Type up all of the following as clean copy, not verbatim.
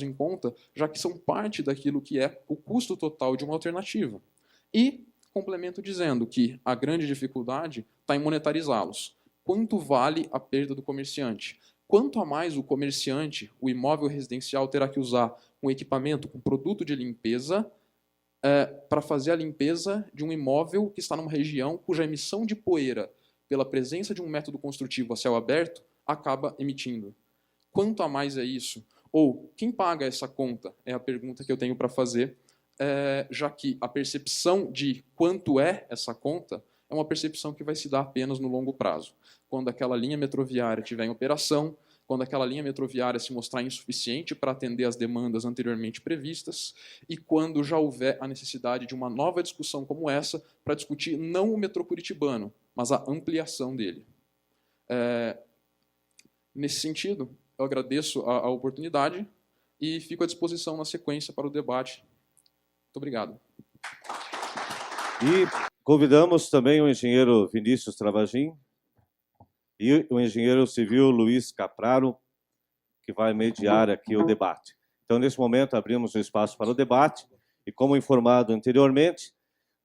em conta, já que são parte daquilo que é o custo total de uma alternativa. E complemento dizendo que a grande dificuldade está em monetarizá-los. Quanto vale a perda do comerciante? Quanto a mais o comerciante, o imóvel residencial, terá que usar um equipamento, um produto de limpeza, para fazer a limpeza de um imóvel que está numa região cuja emissão de poeira, pela presença de um método construtivo a céu aberto, acaba emitindo. Quanto a mais é isso? Ou quem paga essa conta? É a pergunta que eu tenho para fazer, já que a percepção de quanto é essa conta é uma percepção que vai se dar apenas no longo prazo. Quando aquela linha metroviária estiver em operação, quando aquela linha metroviária se mostrar insuficiente para atender às demandas anteriormente previstas, e quando já houver a necessidade de uma nova discussão como essa para discutir não o metrô curitibano, mas a ampliação dele. Nesse sentido, eu agradeço a oportunidade e fico à disposição na sequência para o debate. Muito obrigado. E convidamos também o engenheiro Vinícius Travagin e o engenheiro civil Luiz Capraro, que vai mediar aqui o debate. Então, nesse momento, abrimos o espaço para o debate e, como informado anteriormente,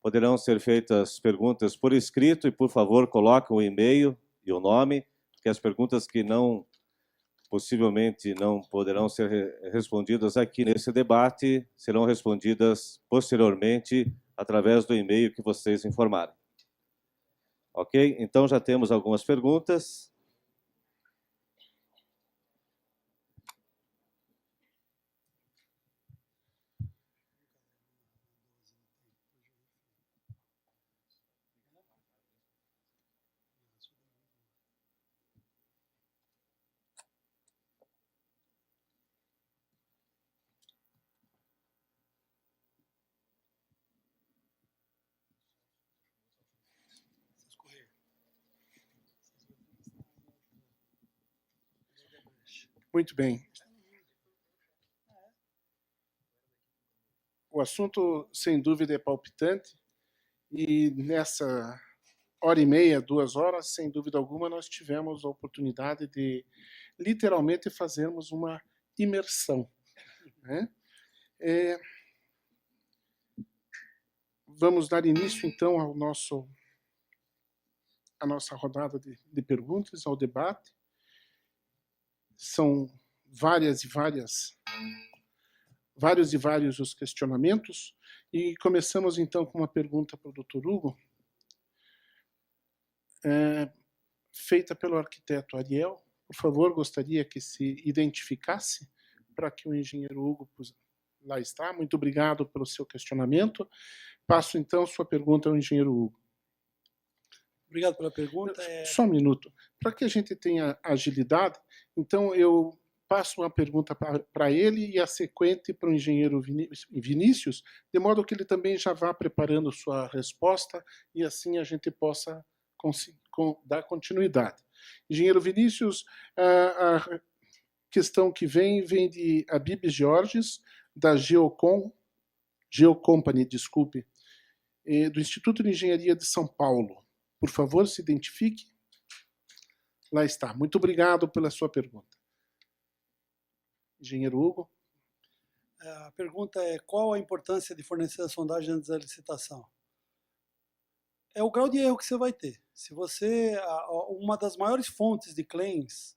poderão ser feitas perguntas por escrito e, por favor, coloquem o e-mail e o nome, que as perguntas que possivelmente não poderão ser respondidas aqui nesse debate serão respondidas posteriormente através do e-mail que vocês informarem. Ok? Então, já temos algumas perguntas. Muito bem. O assunto, sem dúvida, é palpitante e nessa hora e meia, 2 horas, sem dúvida alguma, nós tivemos a oportunidade de literalmente fazermos uma imersão, né? Vamos dar início, então, à nossa rodada de perguntas, ao debate. São vários os questionamentos, e começamos então com uma pergunta para o Dr. Hugo, feita pelo arquiteto Ariel. Por favor, gostaria que se identificasse para que o engenheiro Hugo... Lá está, muito obrigado pelo seu questionamento. Passo então sua pergunta ao engenheiro Hugo. Obrigado pela pergunta. Só um minuto. Para que a gente tenha agilidade, então eu passo uma pergunta para ele e a sequente para o engenheiro Vinícius, de modo que ele também já vá preparando sua resposta e assim a gente possa dar continuidade. Engenheiro Vinícius, a questão que vem de Abibes Georges, da Geocompany, desculpe, do Instituto de Engenharia de São Paulo. Por favor, se identifique. Lá está. Muito obrigado pela sua pergunta. Engenheiro Hugo. A pergunta é: qual a importância de fornecer a sondagem antes da licitação? É o grau de erro que você vai ter. Se você... Uma das maiores fontes de claims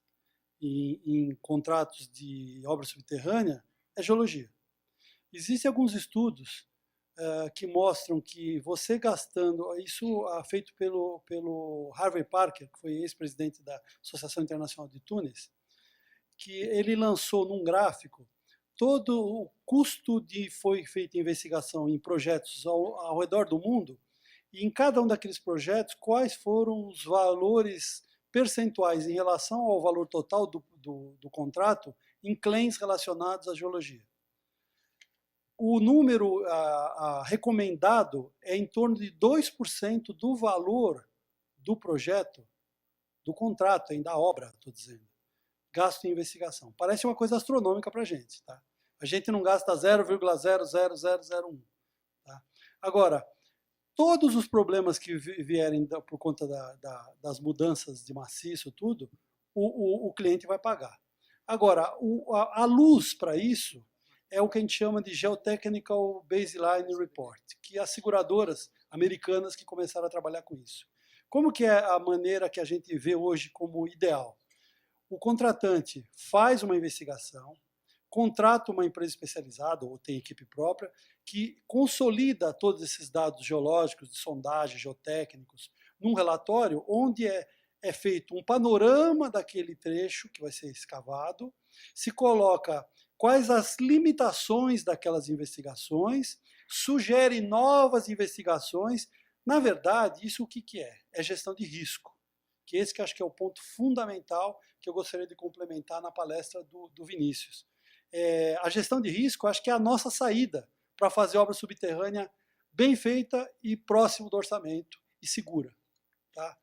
em contratos de obra subterrânea é geologia. Existem alguns estudos que mostram que você gastando... Isso feito pelo Harvey Parker, que foi ex-presidente da Associação Internacional de Túneis, que ele lançou num gráfico todo o custo de foi feita investigação em projetos ao redor do mundo, e em cada um daqueles projetos, quais foram os valores percentuais em relação ao valor total do contrato em claims relacionados à geologia. O número recomendado é em torno de 2% do valor do projeto, do contrato, ainda da obra, estou dizendo, gasto em investigação. Parece uma coisa astronômica para a gente. Tá? A gente não gasta 0,00001. Tá? Agora, todos os problemas que vierem por conta das mudanças de maciço, tudo, o cliente vai pagar. Agora, a luz para isso é o que a gente chama de Geotechnical Baseline Report, que as seguradoras americanas que começaram a trabalhar com isso. Como que é a maneira que a gente vê hoje como ideal? O contratante faz uma investigação, contrata uma empresa especializada, ou tem equipe própria, que consolida todos esses dados geológicos, de sondagem, geotécnicos, num relatório onde é feito um panorama daquele trecho que vai ser escavado, se coloca quais as limitações daquelas investigações, sugere novas investigações. Na verdade, isso o que é? É gestão de risco, que esse que acho que é o ponto fundamental que eu gostaria de complementar na palestra do Vinícius. A gestão de risco, acho que é a nossa saída para fazer obra subterrânea bem feita e próximo do orçamento e segura. Tá?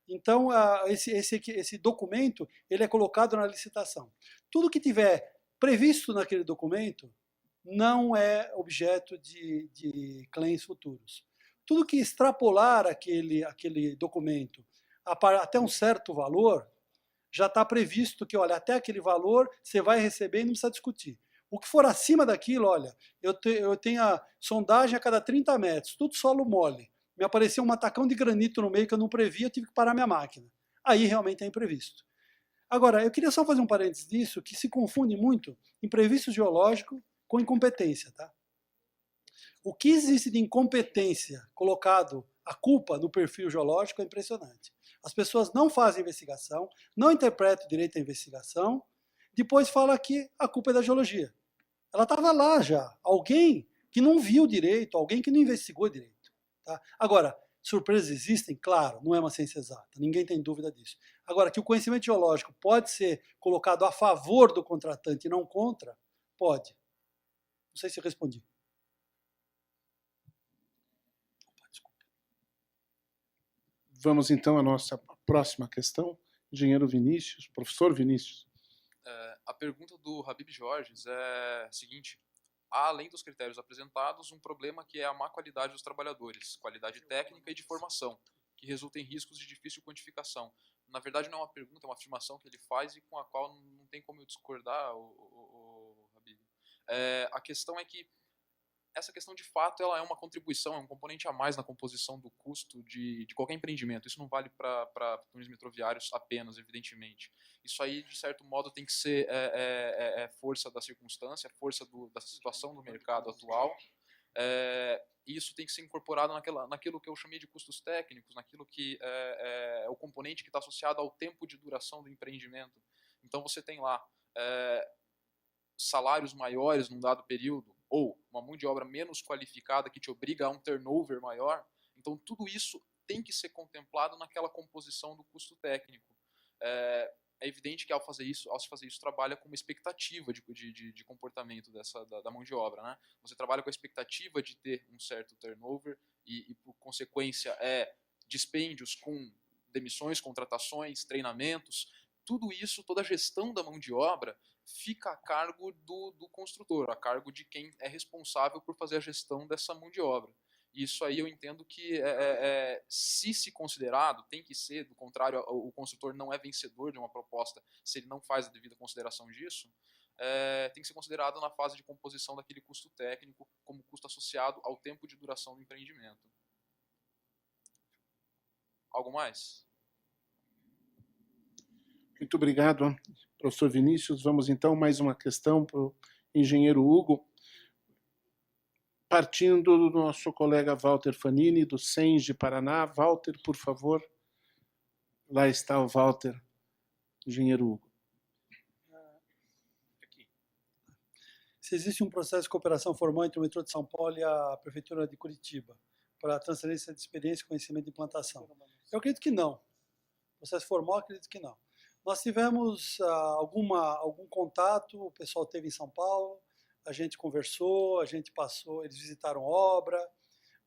Então, esse documento ele é colocado na licitação. Tudo que tiver previsto naquele documento não é objeto de claims futuros. Tudo que extrapolar aquele documento até um certo valor, já está previsto que, olha, até aquele valor você vai receber e não precisa discutir. O que for acima daquilo, olha, eu tenho a sondagem a cada 30 metros, tudo solo mole. Me apareceu um matacão de granito no meio que eu não previa, eu tive que parar minha máquina. Aí realmente é imprevisto. Agora, eu queria só fazer um parênteses disso, que se confunde muito imprevisto geológico com incompetência. Tá? O que existe de incompetência colocado a culpa no perfil geológico é impressionante. As pessoas não fazem investigação, não interpretam direito à investigação, depois fala que a culpa é da geologia. Ela estava lá já. Alguém que não viu direito, alguém que não investigou direito. Tá? Agora, surpresas existem? Claro, não é uma ciência exata, ninguém tem dúvida disso. Agora, que o conhecimento geológico pode ser colocado a favor do contratante e não contra? Pode. Não sei se respondi. Vamos então à nossa próxima questão. Engenheiro Vinícius, professor Vinícius. A pergunta do Habib Jorges é a seguinte: há, além dos critérios apresentados, um problema que é a má qualidade dos trabalhadores, qualidade técnica e de formação, que resulta em riscos de difícil quantificação. Na verdade, não é uma pergunta, é uma afirmação que ele faz e com a qual não tem como eu discordar, Habib. A questão é que essa questão, de fato, ela é uma contribuição, é um componente a mais na composição do custo de qualquer empreendimento. Isso não vale para túneis metroviários apenas, evidentemente. Isso aí, de certo modo, tem que ser força da circunstância, força da situação do mercado atual. E isso tem que ser incorporado naquilo que eu chamei de custos técnicos, naquilo que é o componente que está associado ao tempo de duração do empreendimento. Então, você tem lá salários maiores num dado período, ou uma mão de obra menos qualificada que te obriga a um turnover maior. Então, tudo isso tem que ser contemplado naquela composição do custo técnico. É evidente que ao se fazer isso, trabalha com uma expectativa de comportamento da mão de obra. Né? Você trabalha com a expectativa de ter um certo turnover e por consequência, dispêndios com demissões, contratações, treinamentos. Tudo isso, toda a gestão da mão de obra fica a cargo do construtor, a cargo de quem é responsável por fazer a gestão dessa mão de obra. Isso aí eu entendo que, se considerado, tem que ser, do contrário, o construtor não é vencedor de uma proposta se ele não faz a devida consideração disso, tem que ser considerado na fase de composição daquele custo técnico como custo associado ao tempo de duração do empreendimento. Algo mais? Muito obrigado, professor Vinícius. Vamos então mais uma questão para o engenheiro Hugo. Partindo do nosso colega Walter Fanini, do SENS de Paraná. Walter, por favor. Lá está o Walter, engenheiro Hugo. Se existe um processo de cooperação formal entre o metrô de São Paulo e a Prefeitura de Curitiba para a transferência de experiência, conhecimento e implantação? Eu acredito que não. Processo formal, acredito que não. Nós tivemos algum contato, o pessoal esteve em São Paulo, a gente conversou, a gente passou, eles visitaram obra,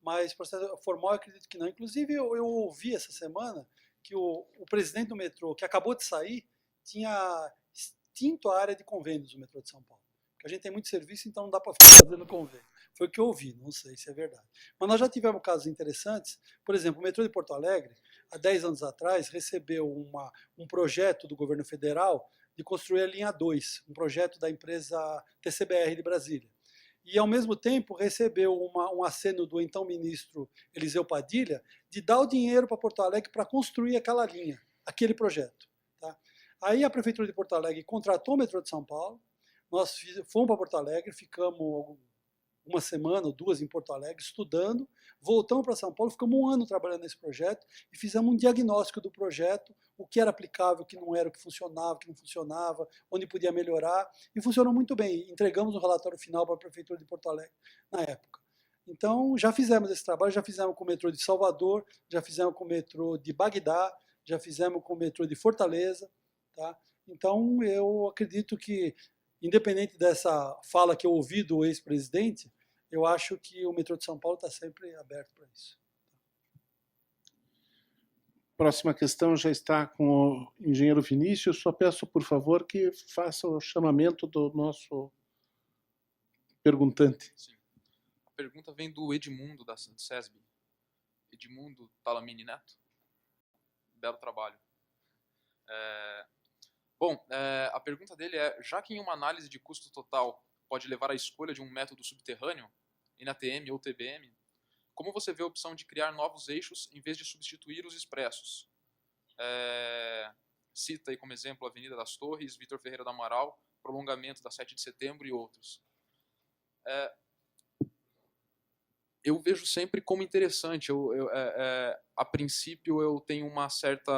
mas processo formal, acredito que não. Inclusive, eu ouvi essa semana que o presidente do metrô, que acabou de sair, tinha extinto a área de convênios do metrô de São Paulo. Porque a gente tem muito serviço, então não dá para ficar fazendo convênio. Foi o que eu ouvi, não sei se é verdade. Mas nós já tivemos casos interessantes. Por exemplo, o metrô de Porto Alegre, há 10 anos atrás, recebeu um projeto do governo federal de construir a linha 2, um projeto da empresa TCBR de Brasília. E, ao mesmo tempo, recebeu um aceno do então ministro Eliseu Padilha de dar o dinheiro para Porto Alegre para construir aquela linha, aquele projeto. Tá? Aí a Prefeitura de Porto Alegre contratou o metrô de São Paulo, nós fomos para Porto Alegre, ficamos uma semana ou duas em Porto Alegre estudando, voltamos para São Paulo, ficamos um ano trabalhando nesse projeto e fizemos um diagnóstico do projeto, o que era aplicável, o que não era, o que funcionava, o que não funcionava, onde podia melhorar, e funcionou muito bem. Entregamos um relatório final para a Prefeitura de Porto Alegre na época. Então, já fizemos esse trabalho, já fizemos com o metrô de Salvador, já fizemos com o metrô de Bagdá, já fizemos com o metrô de Fortaleza. Tá? Então, eu acredito que, independente dessa fala que eu ouvi do ex-presidente, eu acho que o metrô de São Paulo está sempre aberto para isso. Próxima questão já está com o engenheiro Vinícius. Só peço, por favor, que faça o chamamento do nosso perguntante. Sim. A pergunta vem do Edmundo, da SESB. Edmundo Talamini Neto. Belo trabalho. A pergunta dele é: já que em uma análise de custo total pode levar à escolha de um método subterrâneo, NATM ou TBM, como você vê a opção de criar novos eixos em vez de substituir os expressos? Cita aí como exemplo a Avenida das Torres, Vitor Ferreira do Amaral, prolongamento da 7 de setembro e outros. Eu vejo sempre como interessante. A princípio eu tenho uma certa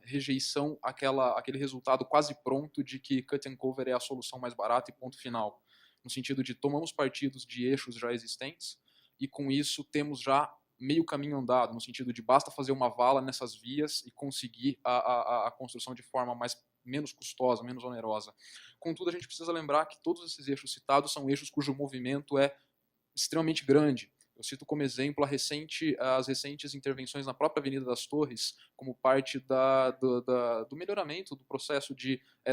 rejeição àquele resultado quase pronto de que cut and cover é a solução mais barata e ponto final. No sentido de tomamos partidos de eixos já existentes e com isso temos já meio caminho andado, no sentido de basta fazer uma vala nessas vias e conseguir a construção de forma menos custosa, menos onerosa. Contudo, a gente precisa lembrar que todos esses eixos citados são eixos cujo movimento é extremamente grande. Eu cito como exemplo as recentes intervenções na própria Avenida das Torres, como parte do melhoramento do processo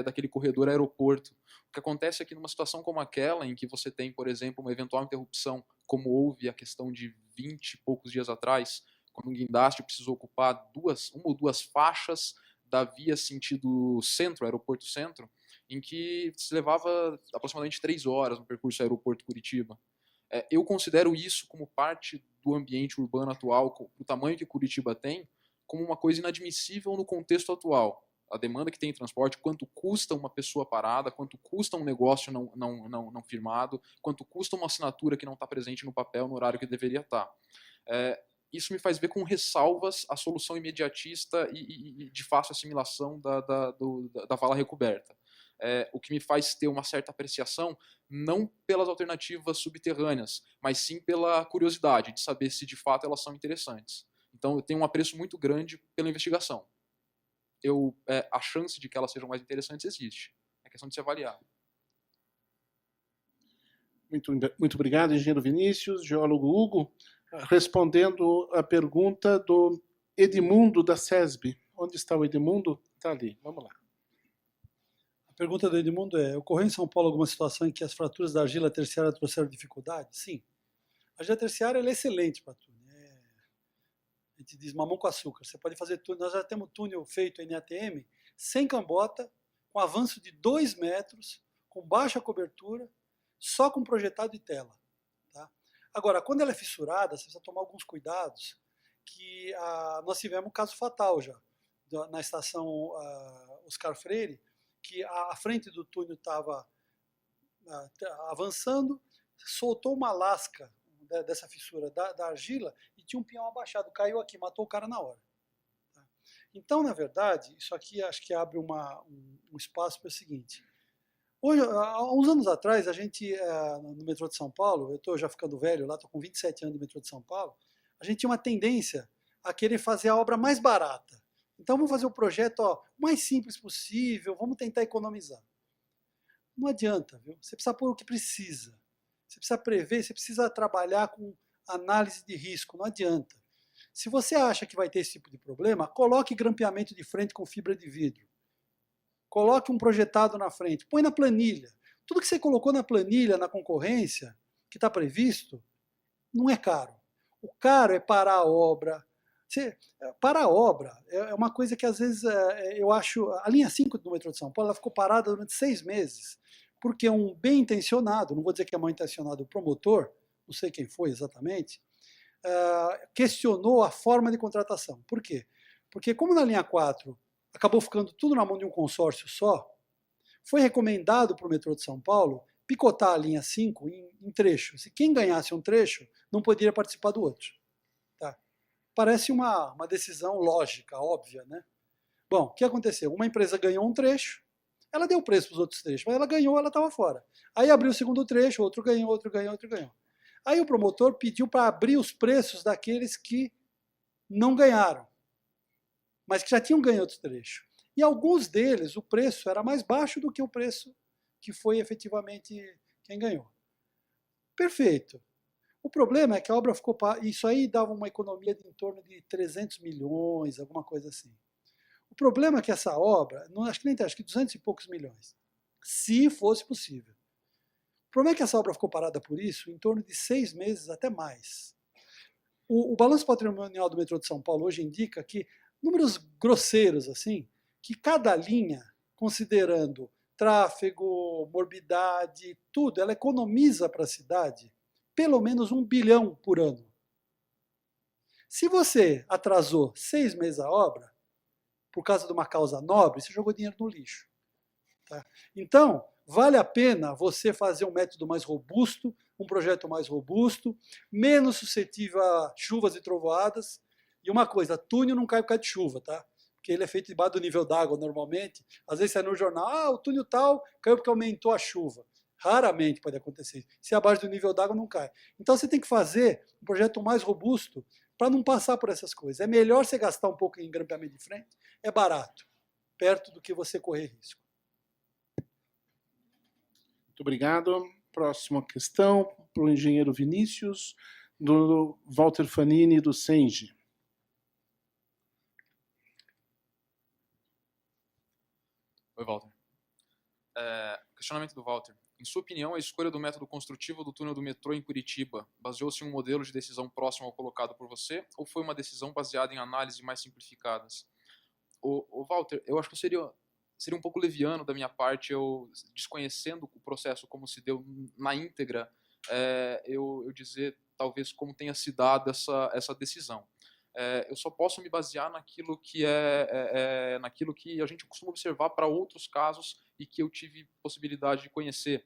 daquele corredor aeroporto. O que acontece é que numa situação como aquela, em que você tem, por exemplo, uma eventual interrupção, como houve a questão de 20 e poucos dias atrás, quando um guindaste precisou ocupar uma ou duas faixas da via sentido centro, aeroporto centro, em que se levava aproximadamente 3 horas no percurso aeroporto-Curitiba. Eu considero isso como parte do ambiente urbano atual, o tamanho que Curitiba tem, como uma coisa inadmissível no contexto atual. A demanda que tem em transporte, quanto custa uma pessoa parada, quanto custa um negócio não firmado, quanto custa uma assinatura que não está presente no papel no horário que deveria estar. Isso me faz ver com ressalvas a solução imediatista e de fácil assimilação da vala recoberta. O que me faz ter uma certa apreciação, não pelas alternativas subterrâneas, mas sim pela curiosidade de saber se de fato elas são interessantes. Então eu tenho um apreço muito grande pela investigação. A chance de que elas sejam mais interessantes existe. É questão de se avaliar. Muito obrigado, engenheiro Vinícius. Geólogo Hugo, respondendo a pergunta do Edmundo, da SESB. Onde está o Edmundo? Está ali. Vamos lá. A pergunta do Edmundo é: ocorreu em São Paulo alguma situação em que as fraturas da argila terciária trouxeram dificuldade? Sim. A argila terciária é excelente para túnel. A gente diz mamão com açúcar. Você pode fazer túnel. Nós já temos túnel feito em ATM, sem cambota, com avanço de 2 metros, com baixa cobertura, só com projetado de tela. Tá? Agora, quando ela é fissurada, você precisa tomar alguns cuidados, que nós tivemos um caso fatal já, na estação Oscar Freire, que a frente do túnel estava avançando, soltou uma lasca dessa fissura da argila e tinha um pinhão abaixado, caiu aqui, matou o cara na hora. Tá? Então, na verdade, isso aqui acho que abre um espaço para o seguinte. Hoje, há uns anos atrás, a gente, no metrô de São Paulo, eu estou já ficando velho lá, estou com 27 anos de metrô de São Paulo, a gente tinha uma tendência a querer fazer a obra mais barata. Então vamos fazer o projeto o mais simples possível, vamos tentar economizar. Não adianta, viu? Você precisa pôr o que precisa. Você precisa prever, você precisa trabalhar com análise de risco, não adianta. Se você acha que vai ter esse tipo de problema, coloque grampeamento de frente com fibra de vidro. Coloque um projetado na frente, põe na planilha. Tudo que você colocou na planilha, na concorrência, que está previsto, não é caro. O caro é parar a obra, Para a obra, é uma coisa que às vezes eu acho... A linha 5 do metrô de São Paulo ela ficou parada durante 6 meses, porque um bem-intencionado, não vou dizer que é mal-intencionado, o promotor, não sei quem foi exatamente, questionou a forma de contratação. Por quê? Porque como na linha 4 acabou ficando tudo na mão de um consórcio só, foi recomendado para o metrô de São Paulo picotar a linha 5 em trechos. E quem ganhasse um trecho não poderia participar do outro. Tá? Parece uma decisão lógica, óbvia, né? Bom, o que aconteceu? Uma empresa ganhou um trecho, ela deu preço para os outros trechos, mas ela ganhou, ela estava fora. Aí abriu o segundo trecho, outro ganhou, outro ganhou, outro ganhou. Aí o promotor pediu para abrir os preços daqueles que não ganharam, mas que já tinham ganho outro trecho. E alguns deles, o preço era mais baixo do que o preço que foi efetivamente quem ganhou. Perfeito. O problema é que a obra ficou... Isso aí dava uma economia de em torno de 300 milhões, alguma coisa assim. O problema é que essa obra, não, acho que nem tem, acho que 200 e poucos milhões, se fosse possível. O problema é que essa obra ficou parada por isso em torno de 6 meses, até mais. O balanço patrimonial do metrô de São Paulo hoje indica que, números grosseiros assim, que cada linha, considerando tráfego, morbidade, tudo, ela economiza para a cidade pelo menos 1 bilhão por ano. Se você atrasou 6 meses a obra, por causa de uma causa nobre, você jogou dinheiro no lixo. Tá? Então, vale a pena você fazer um método mais robusto, um projeto mais robusto, menos suscetível a chuvas e trovoadas. E uma coisa, túnel não cai por causa de chuva, tá? Porque ele é feito debaixo do nível d'água normalmente. Às vezes sai no jornal, o túnel tal caiu porque aumentou a chuva. Raramente pode acontecer. Se é abaixo do nível d'água, não cai. Então você tem que fazer um projeto mais robusto para não passar por essas coisas. É melhor você gastar um pouco em grampeamento de frente, é barato, perto do que você correr risco. Muito obrigado. Próxima questão para o engenheiro Vinícius, do Walter Fanini, do Sengi. Oi, Walter. Questionamento do Walter. Em sua opinião, a escolha do método construtivo do túnel do metrô em Curitiba baseou-se em um modelo de decisão próximo ao colocado por você ou foi uma decisão baseada em análises mais simplificadas? Walter, eu acho que seria um pouco leviano da minha parte, eu desconhecendo o processo como se deu na íntegra, eu dizer talvez como tenha se dado essa decisão. Eu só posso me basear naquilo que naquilo que a gente costuma observar para outros casos e que eu tive possibilidade de conhecer.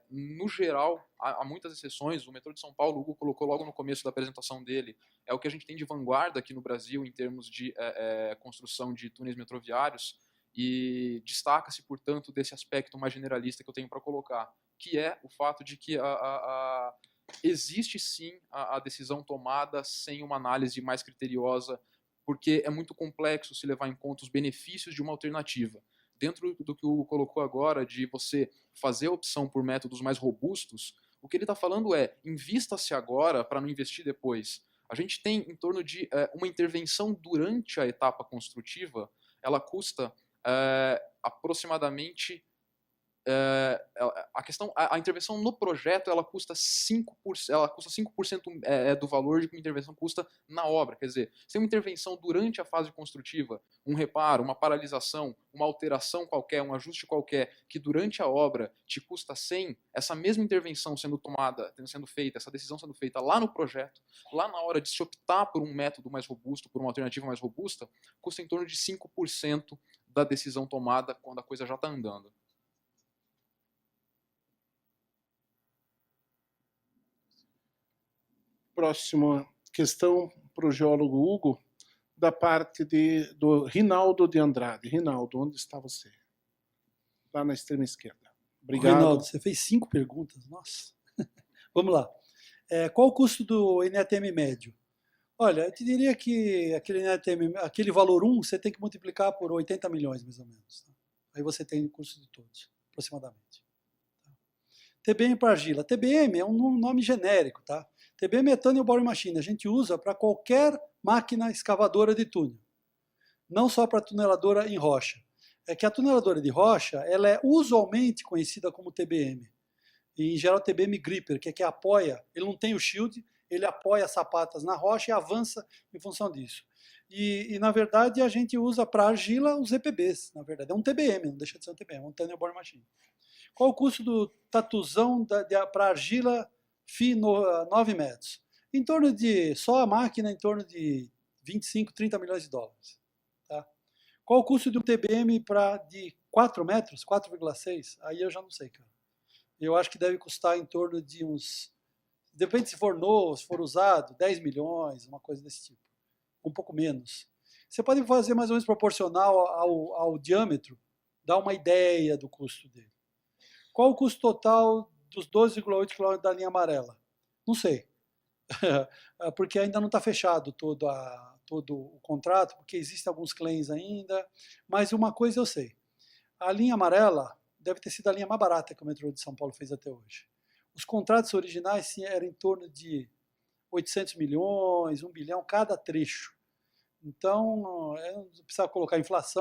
No geral, há muitas exceções. O metrô de São Paulo, o Hugo colocou logo no começo da apresentação dele, é o que a gente tem de vanguarda aqui no Brasil em termos de construção de túneis metroviários e destaca-se, portanto, desse aspecto mais generalista que eu tenho para colocar, que é o fato de que existe sim a decisão tomada sem uma análise mais criteriosa, porque é muito complexo se levar em conta os benefícios de uma alternativa. Dentro do que o Hugo colocou agora, de você fazer a opção por métodos mais robustos, o que ele está falando é, invista-se agora para não investir depois. A gente tem em torno de uma intervenção durante a etapa construtiva, ela custa aproximadamente... a intervenção no projeto ela custa 5%, do valor de que uma intervenção custa na obra. Quer dizer, se tem uma intervenção durante a fase construtiva, um reparo, uma paralisação, uma alteração qualquer, um ajuste qualquer, que durante a obra te custa 100, essa mesma intervenção sendo feita, essa decisão sendo feita lá no projeto, lá na hora de se optar por um método mais robusto, por uma alternativa mais robusta, custa em torno de 5% da decisão tomada quando a coisa já está andando. Próxima questão para o geólogo Hugo, da parte do Rinaldo de Andrade. Rinaldo, onde está você? Lá na extrema esquerda. Obrigado. Rinaldo, você fez 5 perguntas, nossa. Vamos lá. Qual o custo do NATM médio? Olha, eu te diria que aquele valor 1 você tem que multiplicar por 80 milhões, mais ou menos. Tá? Aí você tem o custo de todos, aproximadamente. TBM para argila. TBM é um nome genérico, tá? TBM é Tunnel Boring Machine. A gente usa para qualquer máquina escavadora de túnel. Não só para tuneladora em rocha. É que a tuneladora de rocha, ela é usualmente conhecida como TBM. E, em geral, TBM Gripper, que é que apoia. Ele não tem o shield, ele apoia as sapatas na rocha e avança em função disso. E na verdade, a gente usa para argila os EPBs, na verdade. É um TBM, não deixa de ser um TBM, um Tunnel Boring Machine. Qual o custo do tatuzão para argila FI 9 metros? Em torno de, só a máquina, em torno de 25, 30 milhões de dólares. Tá? Qual o custo de um TBM de 4 metros, 4,6? Aí eu já não sei, cara. Eu acho que deve custar em torno de uns... Depende se for novo, se for usado, 10 milhões, uma coisa desse tipo. Um pouco menos. Você pode fazer mais ou menos proporcional ao diâmetro, dar uma ideia do custo dele. Qual o custo total dos 12,8 km da linha amarela? Não sei. Porque ainda não está fechado todo o contrato, porque existem alguns claims ainda. Mas uma coisa eu sei. A linha amarela deve ter sido a linha mais barata que o metrô de São Paulo fez até hoje. Os contratos originais sim, eram em torno de 800 milhões, 1 bilhão cada trecho. Então, não precisa colocar inflação,